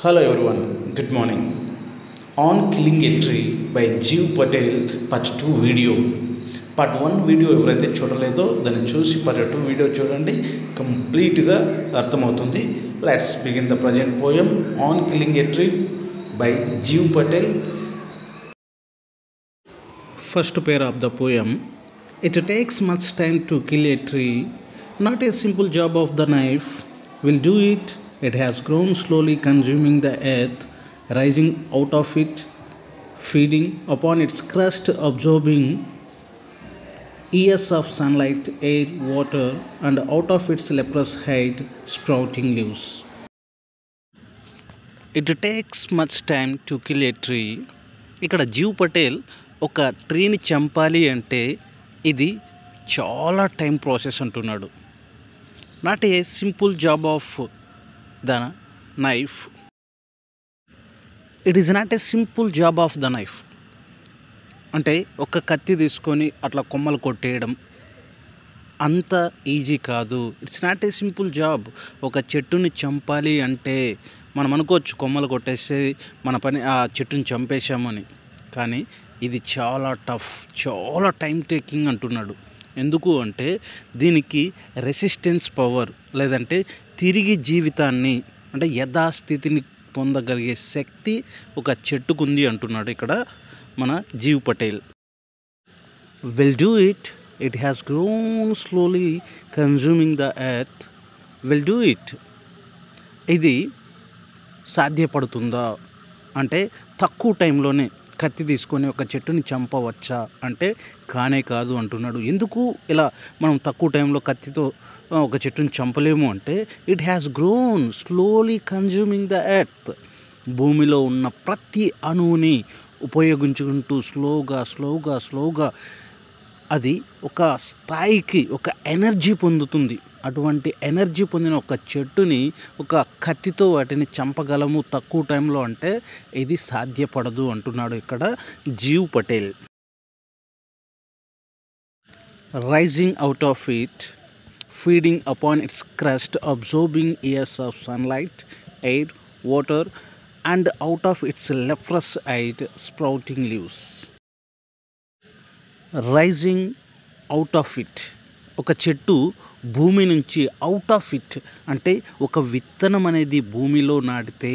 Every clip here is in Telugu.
Hello everyone, good morning. On Killing a Tree by Jeev Patel part 2 video. Part 1 video ఎవరైతే చూడలేదో దాన్ని చూసి పార్ట్ 2 వీడియో చూడండి, కంప్లీట్గా అర్థమవుతుంది. Let's begin the present poem on killing A tree by Jeev Patel. First pair of the poem. It takes much time to kill a tree. Not a simple job of the knife will do it. It has grown slowly, consuming the earth, rising out of it, feeding upon its crust, absorbing years of sunlight, air, water, and out of its leprous height, sprouting leaves. It takes much time to kill a tree. ఇక్కడ జీవ్ పటేల్ ఒక ట్రీని చంపాలి అంటే ఇది చాలా టైం ప్రాసెస్ అంటున్నాడు. Not a simple job of the knife. It is not a simple job of the knife అంటే ఒక కత్తి తీసుకొని అట్లా కొమ్మలు కొట్టేయడం అంత ఈజీ కాదు. It's not a simple job. ఒక చెట్టుని చంపాలి అంటే మనం అనుకోవచ్చు కొమ్మలు కొట్టేస్తే మన పని ఆ చెట్టుని చంపేశామని, కానీ ఇది చాలా టఫ్, చాలా టైం టేకింగ్ అంటున్నాడు. ఎందుకు అంటే దీనికి రెసిస్టెన్స్ పవర్ లేదంటే తిరిగి జీవితాన్ని అంటే యథాస్థితిని పొందగలిగే శక్తి ఒక చెట్టుకుంది అంటున్నాడు ఇక్కడ మన Jeev Patel. Will do it. It has grown slowly consuming the earth. Will do it. ఇది సాధ్యపడుతుందా అంటే తక్కువ టైంలోనే కత్తి తీసుకొని ఒక చెట్టుని చంపవచ్చా అంటే కానే కాదు అంటున్నాడు. ఎందుకు ఇలా మనం తక్కువ టైంలో కత్తితో ఒక చెట్టుని చంపలేము అంటే it has grown slowly consuming the earth. భూమిలో ఉన్న ప్రతి అణువుని ఉపయోగించుకుంటూ స్లోగా అది ఒక స్థాయికి ఒక ఎనర్జీ పొందుతుంది. అటువంటి ఎనర్జీ పొందిన ఒక చెట్టుని ఒక కత్తితో వాటిని చంపగలము తక్కువ టైంలో అంటే ఇది సాధ్యపడదు అంటున్నాడు ఇక్కడ Gieve Patel. Rising out of it, feeding upon its crust, absorbing years of sunlight, air, water, and out of its leprous hide, sprouting leaves. Rising out of it. ఒక చెట్టు భూమి నుంచి అవుట్ ఆఫ్ ఇట్ అంటే ఒక విత్తనం అనేది భూమిలో నాటితే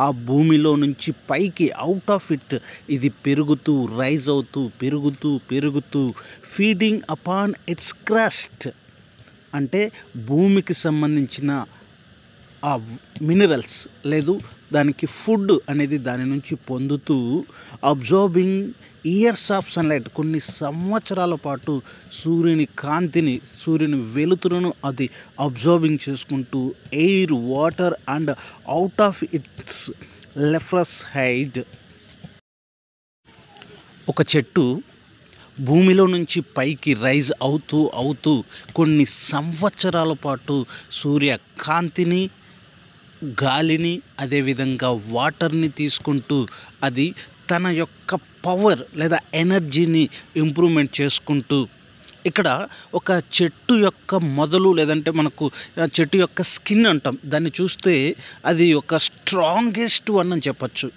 ఆ భూమిలో నుంచి పైకి అవుట్ ఆఫ్ ఇట్ ఇది పెరుగుతూ రైజ్ అవుతూ పెరుగుతూ ఫీడింగ్ అపాన్ ఇట్స్ క్రస్ట్ అంటే భూమికి సంబంధించిన ఆ మినరల్స్ లేదు దానికి ఫుడ్ అనేది దాని నుంచి పొందుతూ అబ్జార్బింగ్ ఇయర్స్ ఆఫ్ సన్లైట్ కొన్ని సంవత్సరాల పాటు సూర్యుని కాంతిని సూర్యుని వెలుతురును అది అబ్జార్బింగ్ చేసుకుంటూ air, water and out of its leprous hide. ఒక చెట్టు భూమిలో నుంచి పైకి రైజ్ అవుతూ కొన్ని సంవత్సరాల పాటు సూర్య కాంతిని, గాలిని, అదేవిధంగా వాటర్ని తీసుకుంటూ అది తన యొక్క పవర్ లేదా ఎనర్జీని ఇంప్రూవ్మెంట్ చేసుకుంటూ ఇక్కడ ఒక చెట్టు యొక్క మొదలు లేదంటే మనకు చెట్టు యొక్క స్కిన్ అంటాం, దాన్ని చూస్తే అది ఒక స్ట్రాంగెస్ట్ వన్ అని చెప్పచ్చు.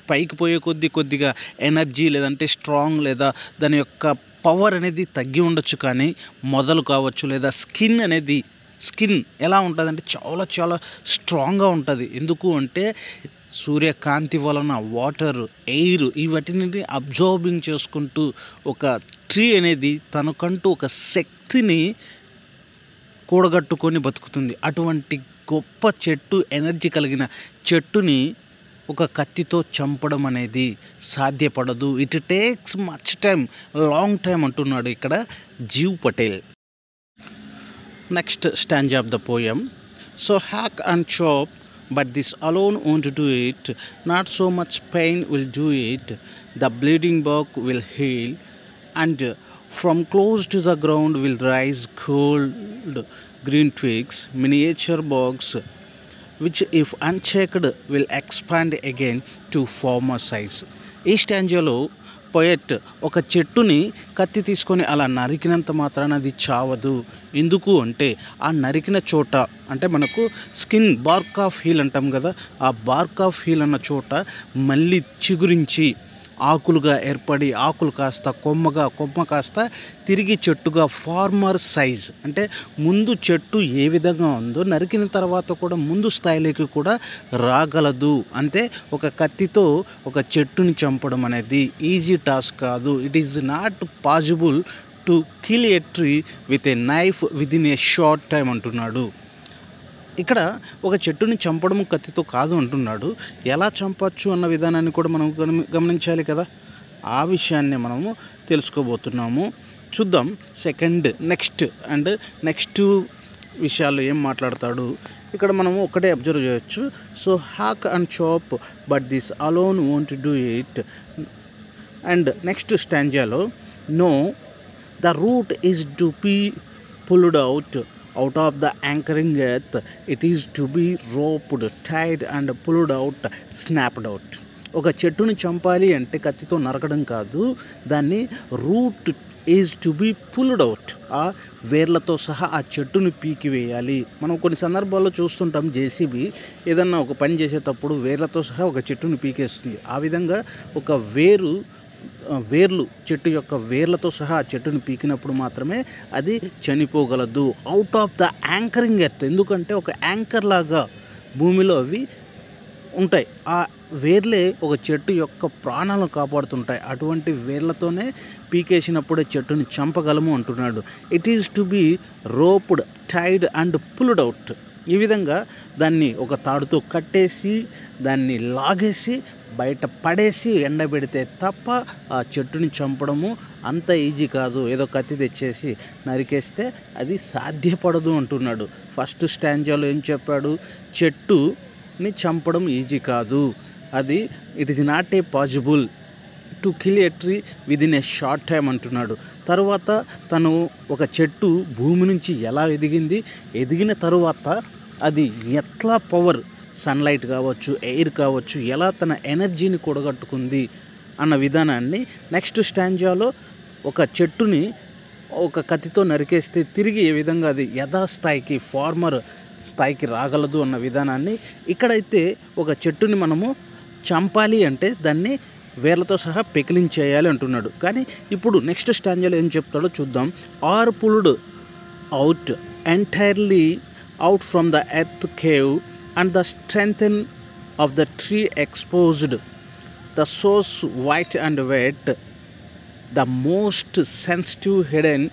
పైకి పోయే కొద్దిగా ఎనర్జీ లేదంటే స్ట్రాంగ్ లేదా దాని యొక్క పవర్ అనేది తగ్గి ఉండొచ్చు, కానీ మొదలు కావచ్చు లేదా స్కిన్ ఎలా ఉంటుందంటే చాలా స్ట్రాంగ్గా ఉంటుంది. ఎందుకు అంటే సూర్యకాంతి వలన వాటర్, ఎయిర్ ఇవటిని అబ్జార్బింగ్ చేసుకుంటూ ఒక ట్రీ అనేది తనకంటూ ఒక శక్తిని కూడగట్టుకొని బతుకుతుంది. అటువంటి గొప్ప చెట్టు, ఎనర్జీ కలిగిన చెట్టుని ఒక కత్తితో చంపడం అనేది సాధ్యపడదు. It takes much time, long time అంటున్నాడు ఇక్కడ Gieve Patel. Next stanza of the poem. So hack and chop, but this alone won't do it. Not so much pain will do it. The bleeding bark will heal, and from close to the ground will rise cold green twigs, miniature barks, which if unchecked will expand again to former size. ఈ స్టాంజాలో పొయెట్ ఒక చెట్టుని కత్తి తీసుకొని అలా నరికినంత మాత్రాన అది చావదు. ఎందుకు అంటే ఆ నరికిన చోట అంటే మనకు స్కిన్ బార్క్ ఆఫ్ హీల్ అంటాం కదా, ఆ బార్క్ ఆఫ్ హీల్ అన్న చోట మళ్ళీ చిగురించి ఆకులుగా ఏర్పడి ఆకులు కాస్త కొమ్మ కాస్త తిరిగి చెట్టుగా ఫార్మర్ సైజ్ అంటే ముందు చెట్టు ఏ విధంగా ఉందో నరికిన తర్వాత కూడా ముందు స్థాయిలోకి కూడా రాగలదు. అంతే ఒక కత్తితో ఒక చెట్టుని చంపడం అనేది ఈజీ టాస్క్ కాదు. It is not possible to kill a tree with a knife within A short time అంటున్నాడు. ఇక్కడ ఒక చెట్టుని చంపడం కత్తితో కాదు అంటున్నాడు. ఎలా చంపచ్చు అన్న విధానాన్ని కూడా మనం గమనించాలి కదా. ఆ విషయాన్ని మనము తెలుసుకోబోతున్నాము. చూద్దాం నెక్స్ట్ విషయాలు ఏం మాట్లాడతాడు ఇక్కడ మనము ఒకటే అబ్జర్వ్ చేయొచ్చు. So hack and chop but this alone won't do it. And next స్టాంజాలో no the root is to be pulled out of the anchoring earth, it is to be roped, tied and pulled out, snapped out. ఒక చెట్టుని చంపాలి అంటే కత్తితో నరకడం కాదు, దాన్ని root is to be pulled out, ఆ వేర్లతో సహా ఆ చెట్టుని పీకివేయాలి. మనం కొన్ని సందర్భాల్లో చూస్తుంటాం జేసీబీ ఏదన్నా ఒక పని చేసేటప్పుడు వేర్లతో సహా ఒక చెట్టుని పీకేస్తుంది. ఆ విధంగా ఒక వేర్లు చెట్టు యొక్క వేర్లతో సహా ఆ చెట్టుని పీకినప్పుడు మాత్రమే అది చనిపోగలదు. Out of the anchoring earth, ఎందుకంటే ఒక యాంకర్ లాగా భూమిలో అవి ఉంటాయి. ఆ వేర్లే ఒక చెట్టు యొక్క ప్రాణాలను కాపాడుతుంటాయి. అటువంటి వేర్లతోనే పీకేసినప్పుడే చెట్టుని చంపగలము అంటున్నాడు. It is to be roped, tied and pulled out. ఈ విధంగా దాన్ని ఒక తాడుతో కట్టేసి దాన్ని లాగేసి బయట పడేసి ఎండబెడితే తప్ప ఆ చెట్టుని చంపడము అంత ఈజీ కాదు. ఏదో కత్తి తెచ్చేసి నరికేస్తే అది సాధ్యపడదు అంటున్నాడు. ఫస్ట్ స్టాంజాలో ఏం చెప్పాడు? చెట్టుని చంపడం ఈజీ కాదు, అది it is not a possible to kill a tree within A short time అంటున్నాడు. తర్వాత తను ఒక చెట్టు భూమి నుంచి ఎలా ఎదిగిన తరువాత అది ఎట్లా పవర్, సన్లైట్ కావచ్చు, ఎయిర్ కావచ్చు, ఎలా తన ఎనర్జీని కూడగట్టుకుంది అన్న విధానాన్ని నెక్స్ట్ స్టాంజాలో ఒక చెట్టుని ఒక కత్తితో నరికేస్తే తిరిగి ఏ విధంగా అది యథాస్థాయికి ఫార్మర్ స్థాయికి రాగలదు అన్న విధానాన్ని, ఇక్కడైతే ఒక చెట్టుని మనము చంపాలి అంటే దాన్ని వేర్లతో సహా పెకిలించేయాలి అంటున్నాడు. కానీ ఇప్పుడు నెక్స్ట్ స్టాంజాలో ఏం చెప్తాడో చూద్దాం. Or pulled out entirely out from the earth cave and the strength of the tree exposed, the source white and wet, the most sensitive hidden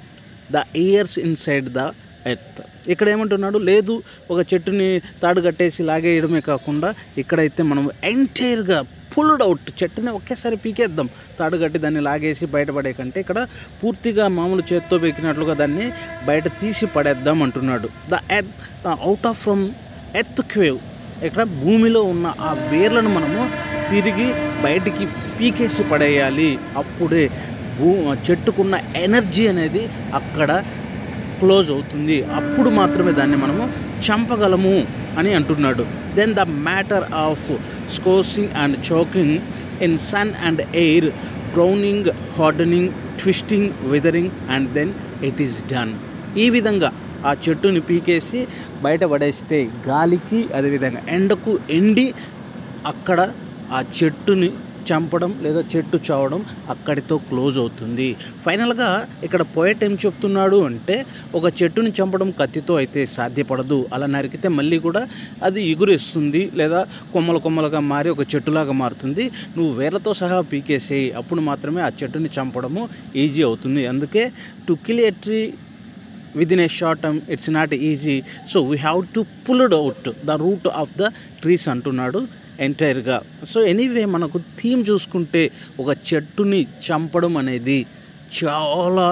the ears inside the earth. ఇక్కడ ఏమంటున్నాడు? లేదు ఒక చెట్టుని తాడు కట్టేసి లాగేయడమే కాకుండా ఇక్కడైతే మనం ఎంటైర్గా పుల్డ్ అవుట్, చెట్టుని ఒకేసారి పీకేద్దాం, తాడు కట్టి దాన్ని లాగేసి బయటపడే కంటే ఇక్కడ పూర్తిగా మామూలు చేత్తో పీకినట్లుగా దాన్ని బయట తీసి పడేద్దాం అంటున్నాడు. The earth out of from earth cave, ఇక్కడ భూమిలో ఉన్న ఆ వేర్లను మనము తిరిగి బయటికి పీకేసి పడేయాలి. అప్పుడే చెట్టుకున్న ఎనర్జీ అనేది అక్కడ క్లోజ్ అవుతుంది, అప్పుడు మాత్రమే దాన్ని మనము చంపగలము అని అంటున్నాడు. Then the matter of scorching and choking in sun and air, browning, hardening, twisting, weathering and then it is done. ఈ విధంగా ఆ చెట్టుని పీకేసి బయట పడేస్తే గాలికి అదేవిధంగా ఎండకు ఎండి అక్కడ ఆ చెట్టుని చంపడం లేదా చెట్టు చావడం అక్కడితో క్లోజ్ అవుతుంది. ఫైనల్గా ఇక్కడ పోయెట్ ఏం చెప్తున్నాడు అంటే ఒక చెట్టుని చంపడం కత్తితో అయితే సాధ్యపడదు, అలా నరికితే మళ్ళీ కూడా అది ఎగురేస్తుంది లేదా కొమ్మలుగా మారి ఒక చెట్టులాగా మారుతుంది. నువ్వు వేర్లతో సహా పీకేసేయి, అప్పుడు మాత్రమే ఆ చెట్టుని చంపడము ఈజీ అవుతుంది. అందుకే to kill a tree within A short time it's not easy, so we have to pulled out the root of the trees అంటున్నాడు ఎంటైర్గా. సో ఎనీవే మనకు థీమ్ చూసుకుంటే ఒక చెట్టుని చంపడం అనేది చాలా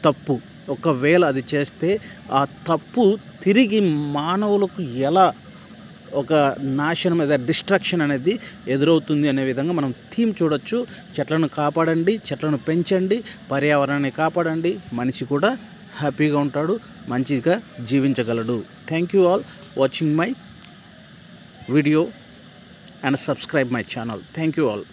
తప్పు. ఒకవేళ అది చేస్తే ఆ తప్పు తిరిగి మానవులకు ఎలా ఒక నాశనం లేదా డిస్ట్రక్షన్ అనేది ఎదురవుతుంది అనే విధంగా మనం థీమ్ చూడొచ్చు. చెట్లను కాపాడండి, చెట్లను పెంచండి, పర్యావరణాన్ని కాపాడండి, మనిషి కూడా హ్యాపీగా ఉంటాడు, మంచిగా జీవించగలడు. Thank you all watching my video and subscribe my channel. Thank you all.